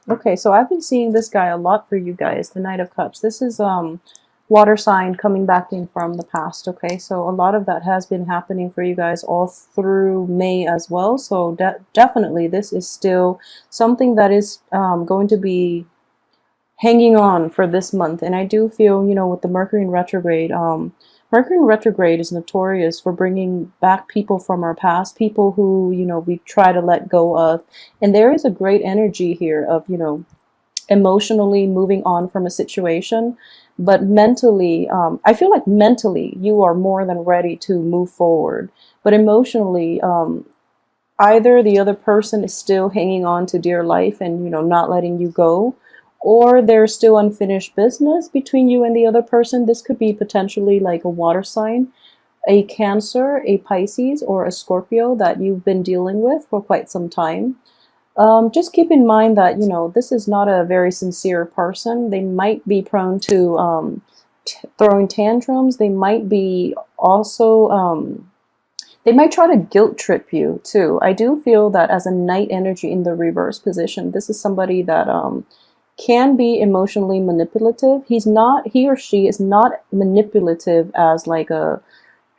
Okay, so I've been seeing this guy a lot for you guys, the Knight of Cups. This is water sign coming back in from the past, okay? So a lot of that has been happening for you guys all through May as well. So definitely this is still something that is going to be hanging on for this month. And I do feel, you know, with the Mercury in retrograde, Mercury in retrograde is notorious for bringing back people from our past, people who, you know, we try to let go of. And there is a great energy here of, you know, emotionally moving on from a situation, but mentally, I feel like mentally you are more than ready to move forward. But emotionally, either the other person is still hanging on to dear life and, you know, not letting you go, or there's still unfinished business between you and the other person. This could be potentially like a water sign, a Cancer, a Pisces, or a Scorpio that you've been dealing with for quite some time. Just keep in mind that, you know, this is not a very sincere person. They might be prone to throwing tantrums. They might be also, they might try to guilt trip you too. I do feel that as a Knight energy in the reverse position, this is somebody that can be emotionally manipulative. He or she is not manipulative as like a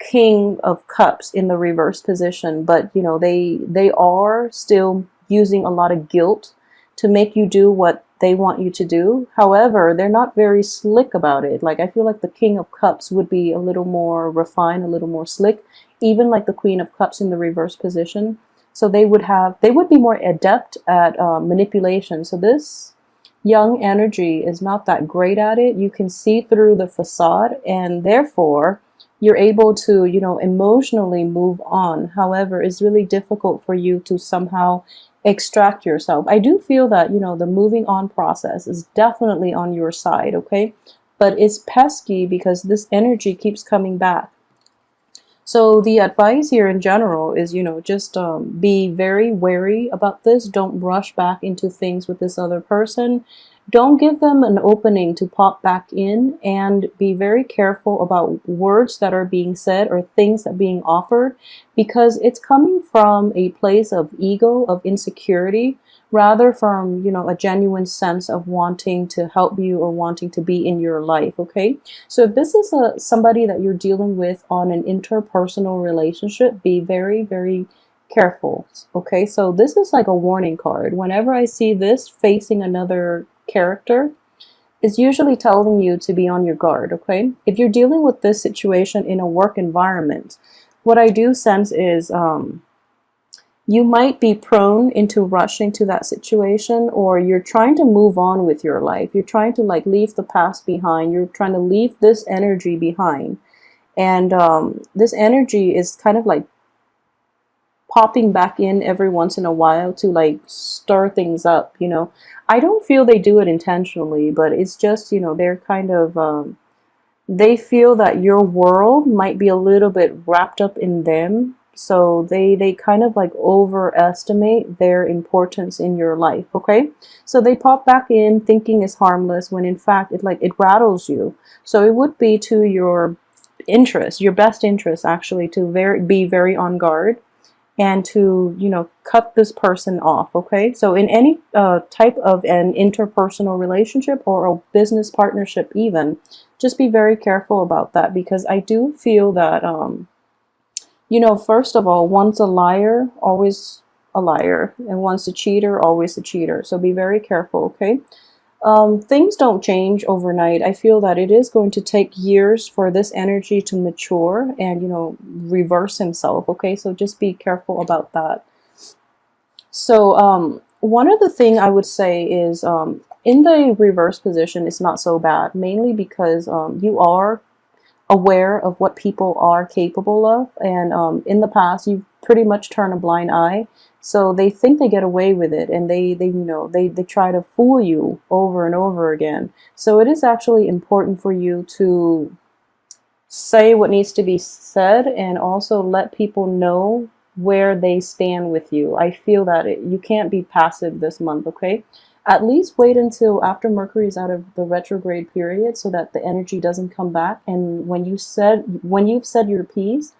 King of Cups in the reverse position, but you know, they are still using a lot of guilt to make you do what they want you to do. However, they're not very slick about it. Like I feel like the King of Cups would be a little more refined, a little more slick, even like the Queen of Cups in the reverse position. So they would be more adept at manipulation. So this young energy is not that great at it. You can see through the facade, and therefore you're able to, you know, emotionally move on. However, it's really difficult for you to somehow extract yourself. I do feel that, you know, the moving on process is definitely on your side, okay? But it's pesky because this energy keeps coming back. So the advice here in general is, you know, just be very wary about this. Don't rush back into things with this other person. Don't give them an opening to pop back in, and be very careful about words that are being said or things that are being offered, because it's coming from a place of ego, of insecurity, rather from, you know, a genuine sense of wanting to help you or wanting to be in your life, okay? So if this is somebody that you're dealing with on an interpersonal relationship, be very, very careful, okay? So this is like a warning card. Whenever I see this facing another character, it's usually telling you to be on your guard, okay? If you're dealing with this situation in a work environment, what I do sense is you might be prone into rushing to that situation, or you're trying to move on with your life. You're trying to like leave the past behind. You're trying to leave this energy behind. And this energy is kind of like popping back in every once in a while to like stir things up, you know. I don't feel they do it intentionally, but it's just, you know, they're kind of, they feel that your world might be a little bit wrapped up in them. So they kind of like overestimate their importance in your life, okay? So they pop back in thinking it's harmless when in fact it rattles you. So it would be to your interest, your best interest actually, to be very on guard and to, you know, cut this person off, okay? So in any type of an interpersonal relationship or a business partnership even, just be very careful about that, because I do feel that, you know, first of all, once a liar, always a liar, and once a cheater, always a cheater. So be very careful, okay? Things don't change overnight. I feel that it is going to take years for this energy to mature and, you know, reverse himself. Okay, so just be careful about that. So one other thing I would say is in the reverse position, it's not so bad, mainly because you are aware of what people are capable of, and in the past you've pretty much turned a blind eye, so they think they get away with it, and they you know, they try to fool you over and over again. So it is actually important for you to say what needs to be said, and also let people know where they stand with you. I feel that you can't be passive this month, okay? At least wait until after Mercury is out of the retrograde period so that the energy doesn't come back. And when you've said your piece,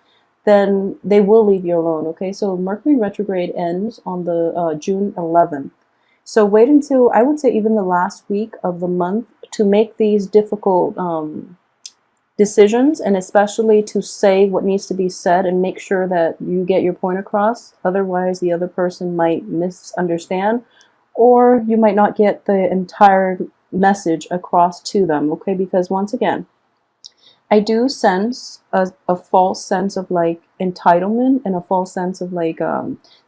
then they will leave you alone, okay? So Mercury retrograde ends on the June 11th. So wait until, I would say, even the last week of the month to make these difficult decisions, and especially to say what needs to be said and make sure that you get your point across. Otherwise, the other person might misunderstand, or you might not get the entire message across to them, okay? Because once again, I do sense a false sense of like entitlement and a false sense of like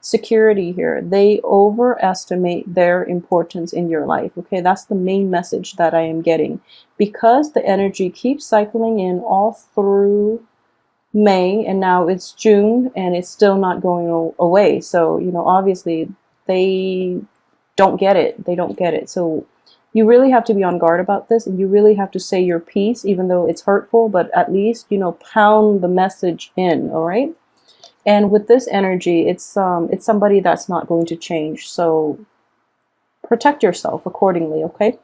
security here. They overestimate their importance in your life. Okay, that's the main message that I am getting, because the energy keeps cycling in all through May, and now it's June and it's still not going away. So, you know, obviously they don't get it. They don't get it. So you really have to be on guard about this, and you really have to say your piece, even though it's hurtful, but at least, you know, pound the message in, all right? And with this energy, it's somebody that's not going to change. So protect yourself accordingly, okay?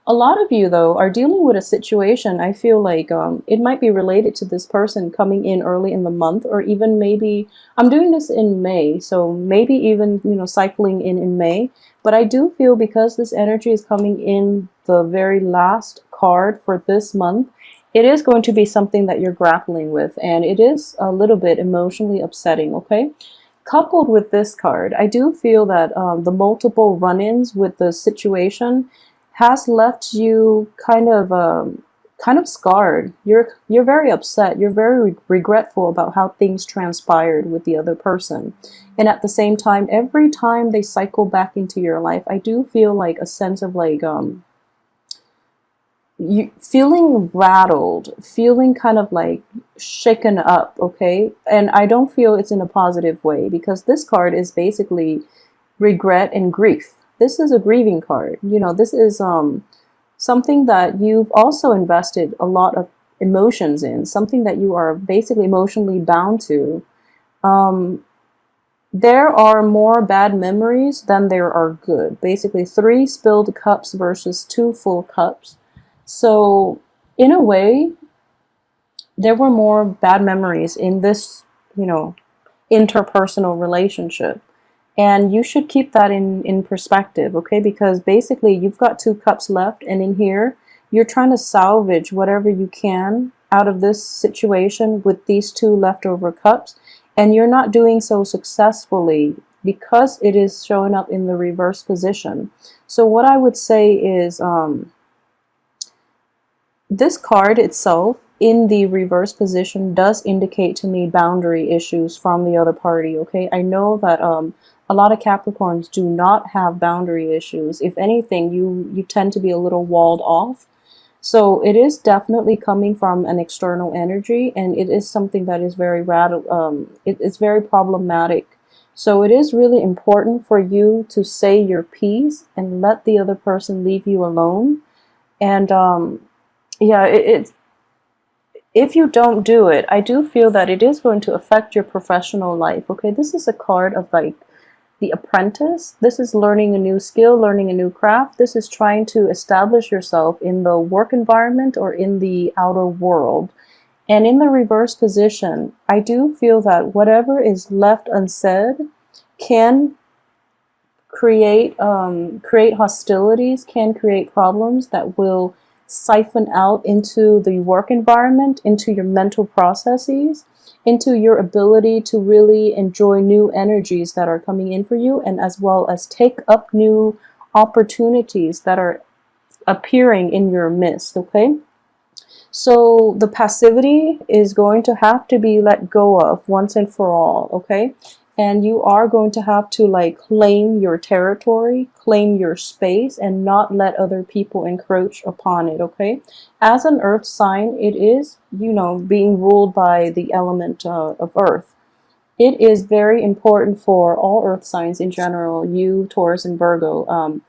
A lot of you, though, are dealing with a situation, I feel like it might be related to this person coming in early in the month, or even maybe, I'm doing this in May, so maybe even, you know, cycling in May. But I do feel, because this energy is coming in the very last card for this month, it is going to be something that you're grappling with, and it is a little bit emotionally upsetting, okay? Coupled with this card, I do feel that the multiple run-ins with the situation has left you kind of scarred. You're very upset. You're very regretful about how things transpired with the other person. And at the same time, every time they cycle back into your life, I do feel like a sense of like you feeling rattled, feeling kind of like shaken up, okay? And I don't feel it's in a positive way, because this card is basically regret and grief. This is a grieving card. You know, this is something that you've also invested a lot of emotions in, something that you are basically emotionally bound to. There are more bad memories than there are good. Basically, 3 spilled cups versus 2 full cups. So in a way, there were more bad memories in this, you know, interpersonal relationship. And you should keep that in perspective, okay? Because basically you've got 2 cups left, and in here, you're trying to salvage whatever you can out of this situation with these 2 leftover cups. And you're not doing so successfully because it is showing up in the reverse position. So what I would say is this card itself in the reverse position does indicate to me boundary issues from the other party, okay? I know that a lot of Capricorns do not have boundary issues. If anything, you tend to be a little walled off. So it is definitely coming from an external energy, and it is something that is very it's very problematic. So it is really important for you to say your piece and let the other person leave you alone. And yeah, if you don't do it, I do feel that it is going to affect your professional life. Okay, this is a card of like the apprentice. This is learning a new skill, learning a new craft. This is trying to establish yourself in the work environment or in the outer world. And in the reverse position, I do feel that whatever is left unsaid can create hostilities, can create problems that will siphon out into the work environment, into your mental processes, into your ability to really enjoy new energies that are coming in for you, and as well as take up new opportunities that are appearing in your midst, okay? So the passivity is going to have to be let go of once and for all, okay? And you are going to have to like claim your territory, claim your space, and not let other people encroach upon it, okay? As an earth sign, it is, you know, being ruled by the element of earth. It is very important for all earth signs in general, you, Taurus, and Virgo.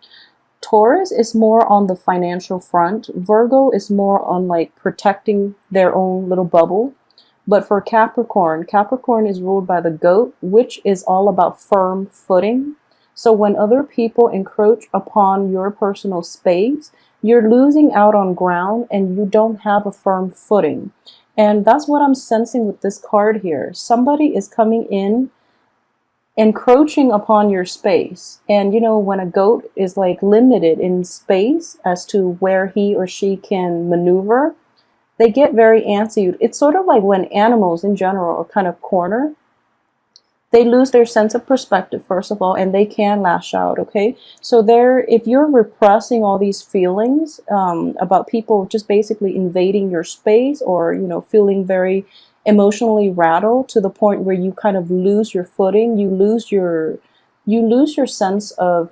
Taurus is more on the financial front. Virgo is more on like protecting their own little bubble. But for Capricorn, Capricorn is ruled by the goat, which is all about firm footing. So when other people encroach upon your personal space, you're losing out on ground and you don't have a firm footing. And that's what I'm sensing with this card here. Somebody is coming in encroaching upon your space. And you know, when a goat is like limited in space as to where he or she can maneuver, they get very antsy. It's sort of like when animals in general are kind of cornered, they lose their sense of perspective, first of all, and they can lash out. Okay, so there, if you're repressing all these feelings about people just basically invading your space, or you know, feeling very emotionally rattled to the point where you kind of lose your footing, you lose your sense of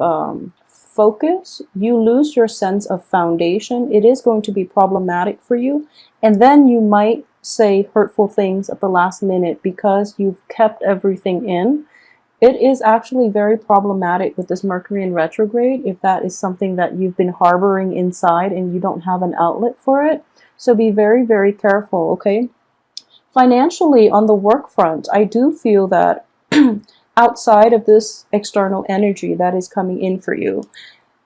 focus, you lose your sense of foundation, it is going to be problematic for you. And then you might say hurtful things at the last minute because you've kept everything in. It is actually very problematic with this Mercury in retrograde if that is something that you've been harboring inside and you don't have an outlet for it. So be very, very careful, okay? Financially, on the work front, I do feel that outside of this external energy that is coming in for you,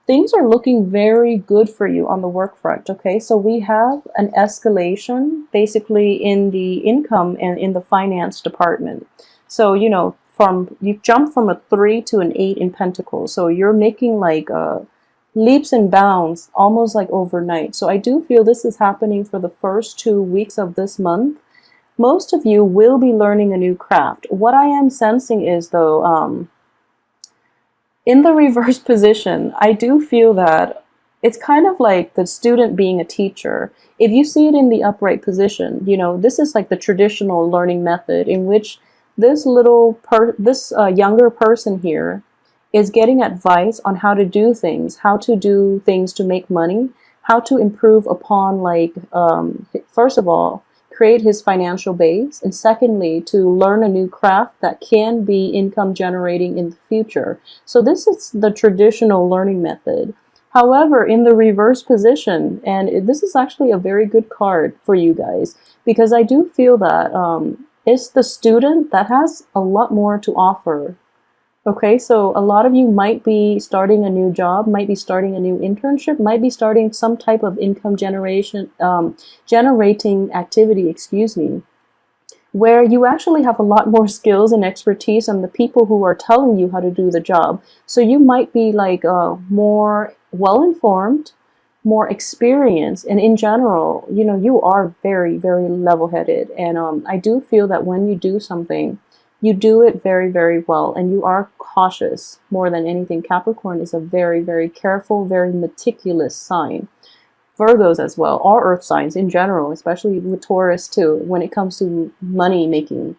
things are looking very good for you on the work front, okay? So we have an escalation basically in the income and in the finance department. So, you know, you jump from a 3 to an 8 in Pentacles. So you're making like leaps and bounds almost like overnight. So I do feel this is happening for the first 2 weeks of this month. Most of you will be learning a new craft. What I am sensing is, though, in the reverse position, I do feel that it's kind of like the student being a teacher. If you see it in the upright position, you know, this is like the traditional learning method in which this younger person here is getting advice on how to do things to make money, how to improve upon, like, first of all, create his financial base, and secondly, to learn a new craft that can be income generating in the future. So this is the traditional learning method. However, in the reverse position, and this is actually a very good card for you guys, because I do feel that it's the student that has a lot more to offer. Okay, so a lot of you might be starting a new job, might be starting a new internship, might be starting some type of income generating activity, excuse me, where you actually have a lot more skills and expertise than the people who are telling you how to do the job. So you might be like more well-informed, more experienced, and in general, you know, you are very, very level-headed. And I do feel that when you do something, you do it very, very well, and you are cautious more than anything. Capricorn is a very, very careful, very meticulous sign. Virgos as well, all earth signs in general, especially with Taurus too, when it comes to money making.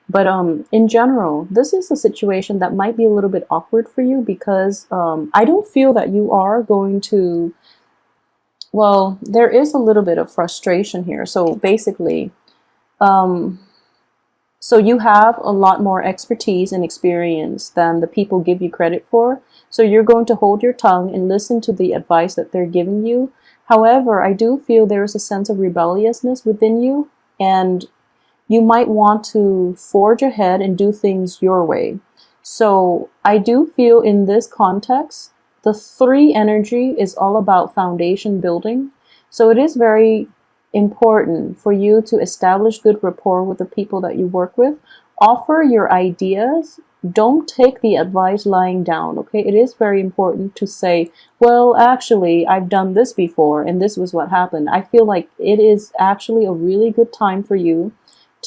But in general, this is a situation that might be a little bit awkward for you because I don't feel that you are going to, well, there is a little bit of frustration here. So basically, so you have a lot more expertise and experience than the people give you credit for. So you're going to hold your tongue and listen to the advice that they're giving you. However, I do feel there's a sense of rebelliousness within you, and you might want to forge ahead and do things your way. So I do feel in this context, the 3 energy is all about foundation building. So it is very important for you to establish good rapport with the people that you work with. Offer your ideas. Don't take the advice lying down, okay? It is very important to say, well, actually, I've done this before and this was what happened. I feel like it is actually a really good time for you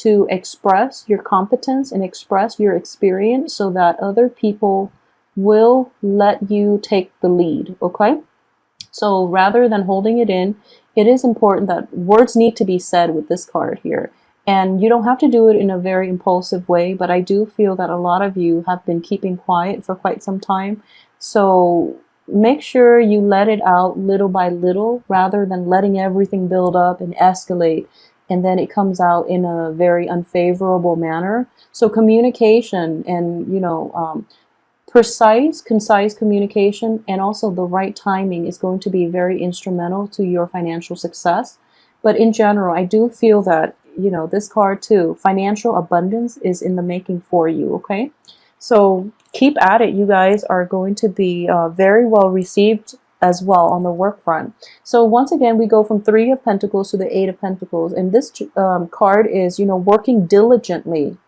to express your competence and express your experience so that other people will let you take the lead, okay? So rather than holding it in, it is important that words need to be said with this card here. And you don't have to do it in a very impulsive way, but I do feel that a lot of you have been keeping quiet for quite some time. So make sure you let it out little by little rather than letting everything build up and escalate, and then it comes out in a very unfavorable manner. So communication and, you know, concise communication and also the right timing is going to be very instrumental to your financial success. But in general, I do feel that, you know, this card too, financial abundance is in the making for you, okay? So keep at it. You guys are going to be very well received as well on the work front. So once again, we go from 3 of Pentacles to the 8 of Pentacles. And this card is, you know, working diligently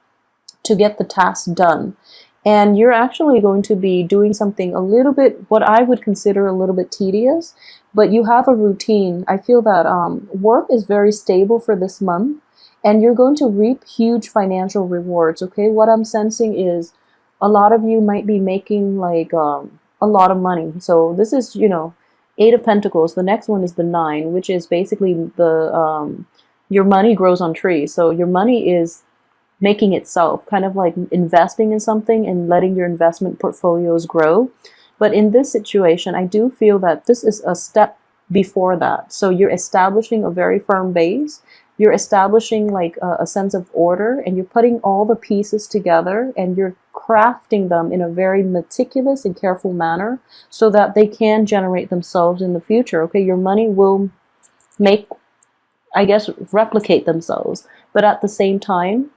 to get the task done. and you're actually going to be doing something a little bit, what I would consider a little bit tedious, but you have a routine. I feel that work is very stable for this month, and you're going to reap huge financial rewards. Okay, what I'm sensing is a lot of you might be making like a lot of money. So this is, you know, Eight of Pentacles. The next one is the Nine, which is basically the your money grows on trees. So your money is making itself, kind of like investing in something and letting your investment portfolios grow. But in this situation, I do feel that this is a step before that. So you're establishing a very firm base. You're establishing like a sense of order, and you're putting all the pieces together, and you're crafting them in a very meticulous and careful manner so that they can generate themselves in the future. Okay, your money will make, I guess, replicate themselves. But at the same time,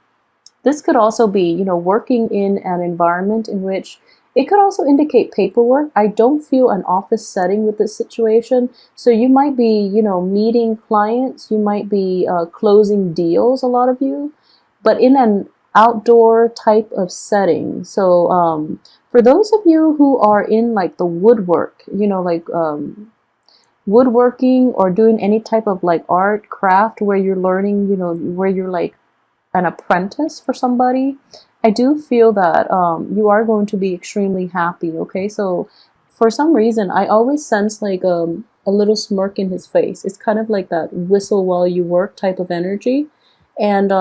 this could also be, you know, working in an environment in which it could also indicate paperwork. I don't feel an office setting with this situation. So you might be, you know, meeting clients, you might be closing deals, a lot of you, but in an outdoor type of setting. So for those of you who are in like the woodwork, you know, like woodworking or doing any type of like art, craft, where you're learning, you know, where you're like an apprentice for somebody, I do feel that you are going to be extremely happy. Okay, so for some reason, I always sense like a little smirk in his face. It's kind of like that whistle while you work type of energy. And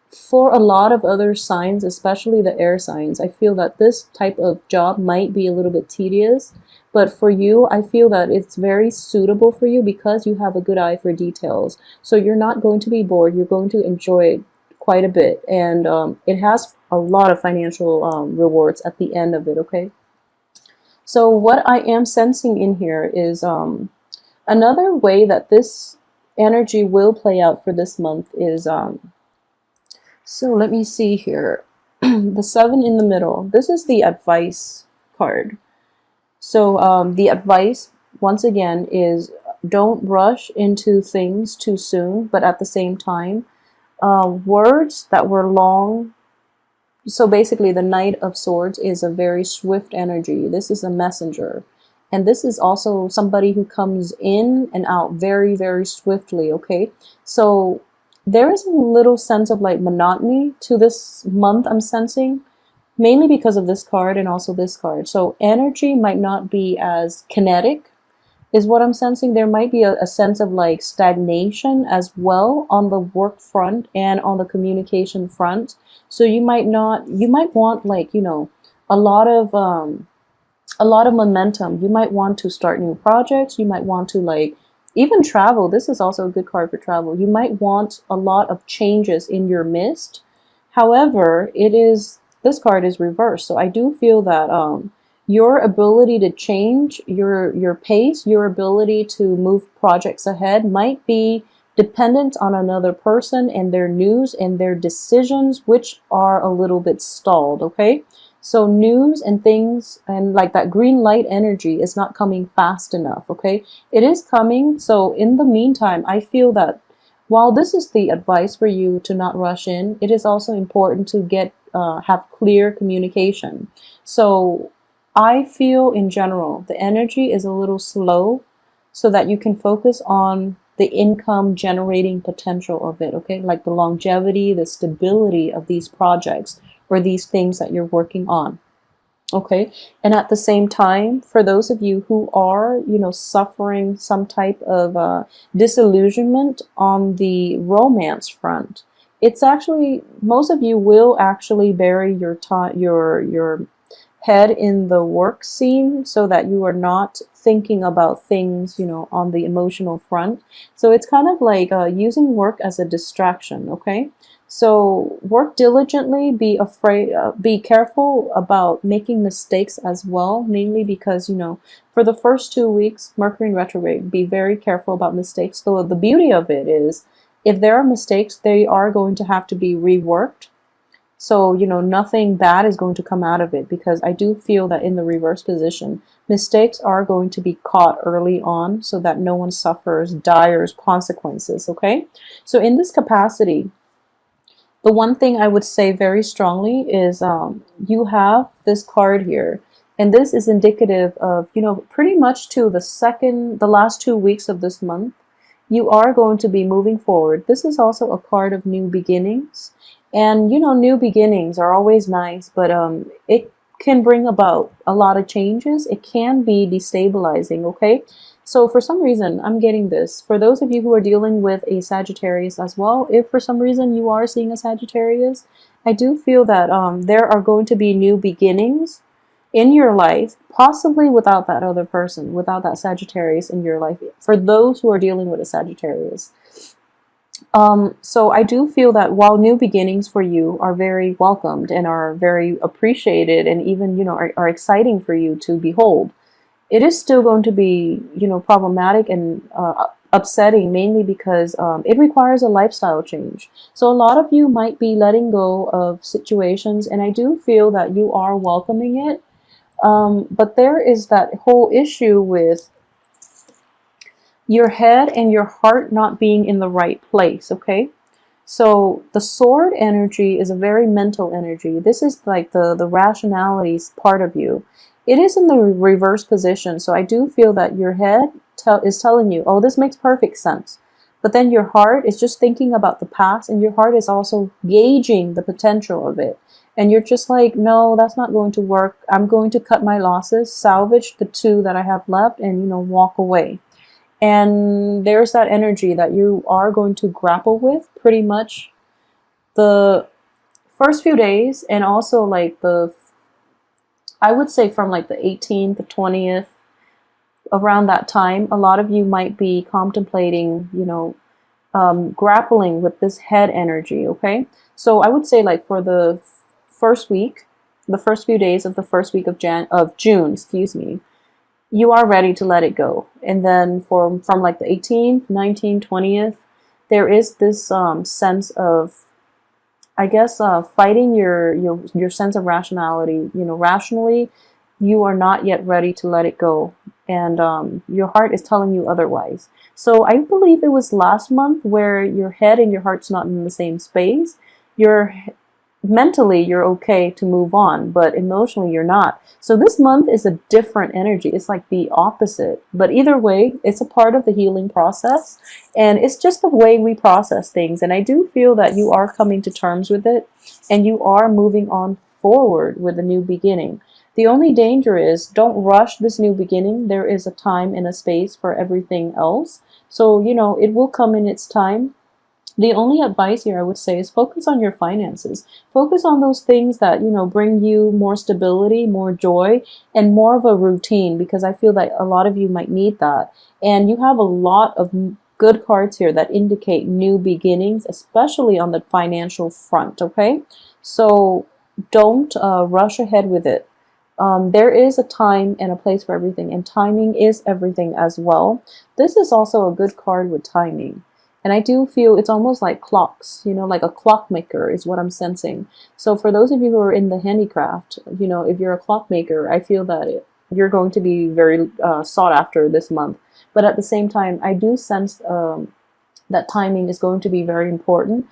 for a lot of other signs, especially the air signs, I feel that this type of job might be a little bit tedious. But for you, I feel that it's very suitable for you because you have a good eye for details. So you're not going to be bored. You're going to enjoy it quite a bit, and it has a lot of financial rewards at the end of it. Okay, so what I am sensing in here is another way that this energy will play out for this month is so let me see here. The Seven in the middle, this is the advice card. So the advice, once again, is don't rush into things too soon, but at the same time, words that were long. So basically, the Knight of Swords is a very swift energy. This is a messenger. And this is also somebody who comes in and out very, very swiftly, okay? So there is a little sense of like monotony to this month I'm sensing, mainly because of this card and also this card. So energy might not be as kinetic, is what I'm sensing. There might be a sense of like stagnation as well on the work front and on the communication front. So you might want like, you know, a lot of momentum. You might want to start new projects. You might want to like even travel. This is also a good card for travel. You might want a lot of changes in your midst. However, this card is reversed. So I do feel that your ability to change your pace, your ability to move projects ahead might be dependent on another person and their news and their decisions, which are a little bit stalled, okay? So news and things and like that green light energy is not coming fast enough, okay? It is coming. So in the meantime, I feel that while this is the advice for you to not rush in, it is also important to have clear communication. So I feel in general, the energy is a little slow so that you can focus on the income generating potential of it, okay? Like the longevity, the stability of these projects or these things that you're working on, okay? And at the same time, for those of you who are, you know, suffering some type of disillusionment on the romance front, it's actually, most of you will actually bury your head in the work scene so that you are not thinking about things, you know, on the emotional front. So it's kind of like using work as a distraction, okay? So work diligently, be careful about making mistakes as well, mainly because, you know, for the first 2 weeks, Mercury in retrograde, be very careful about mistakes. Though the beauty of it is, if there are mistakes, they are going to have to be reworked. So, you know, nothing bad is going to come out of it, because I do feel that in the reverse position, mistakes are going to be caught early on so that no one suffers dire consequences, okay? So in this capacity, The one thing I would say very strongly is you have this card here, and this is indicative of, pretty much to the last 2 weeks of this month, you are going to be moving forward. This is also a card of new beginnings. And, new beginnings are always nice, but it can bring about a lot of changes. It can be destabilizing, okay? So for some reason, I'm getting this. For those of you who are dealing with a Sagittarius as well, if for some reason you are seeing a Sagittarius, I do feel that there are going to be new beginnings in your life, possibly without that other person, without that Sagittarius in your life, for those who are dealing with a Sagittarius. So I do feel that while new beginnings for you are very welcomed and are very appreciated and even, are exciting for you to behold, it is still going to be, problematic and upsetting, mainly because it requires a lifestyle change. So a lot of you might be letting go of situations, and I do feel that you are welcoming it. But there is that whole issue with your head and your heart not being in the right place, okay? So the sword energy is a very mental energy. This is like the rationality part of you. It is in the reverse position, so I do feel that your head is telling you, oh, this makes perfect sense. But then your heart is just thinking about the past, and your heart is also gauging the potential of it. And you're just like, no, that's not going to work. I'm going to cut my losses, salvage the two that I have left, and, walk away. And there's that energy that you are going to grapple with pretty much the first few days, and also like I would say from like the 18th to 20th, around that time, a lot of you might be contemplating, grappling with this head energy, okay? So I would say like for the first week, the first few days of the first week of June, excuse me, you are ready to let it go. And then from like the 18th, 19th, 20th, there is this sense of, I guess, fighting your sense of rationality. Rationally, you are not yet ready to let it go, and your heart is telling you otherwise. So I believe it was last month where your head and your heart's not in the same space. Mentally you're okay to move on, but emotionally you're not. So this month is a different energy. It's like the opposite. But either way, it's a part of the healing process, and it's just the way we process things. And I do feel that you are coming to terms with it, and you are moving on forward with a new beginning. The only danger is, don't rush this new beginning. There is a time and a space for everything else. So, it will come in its time. The only advice here I would say is focus on your finances. Focus on those things that, bring you more stability, more joy, and more of a routine, because I feel that a lot of you might need that. And you have a lot of good cards here that indicate new beginnings, especially on the financial front, okay? So don't rush ahead with it. There is a time and a place for everything, and timing is everything as well. This is also a good card with timing. And I do feel it's almost like clocks, like a clockmaker is what I'm sensing. So for those of you who are in the handicraft, if you're a clockmaker, I feel that you're going to be very sought after this month. But at the same time, I do sense that timing is going to be very important.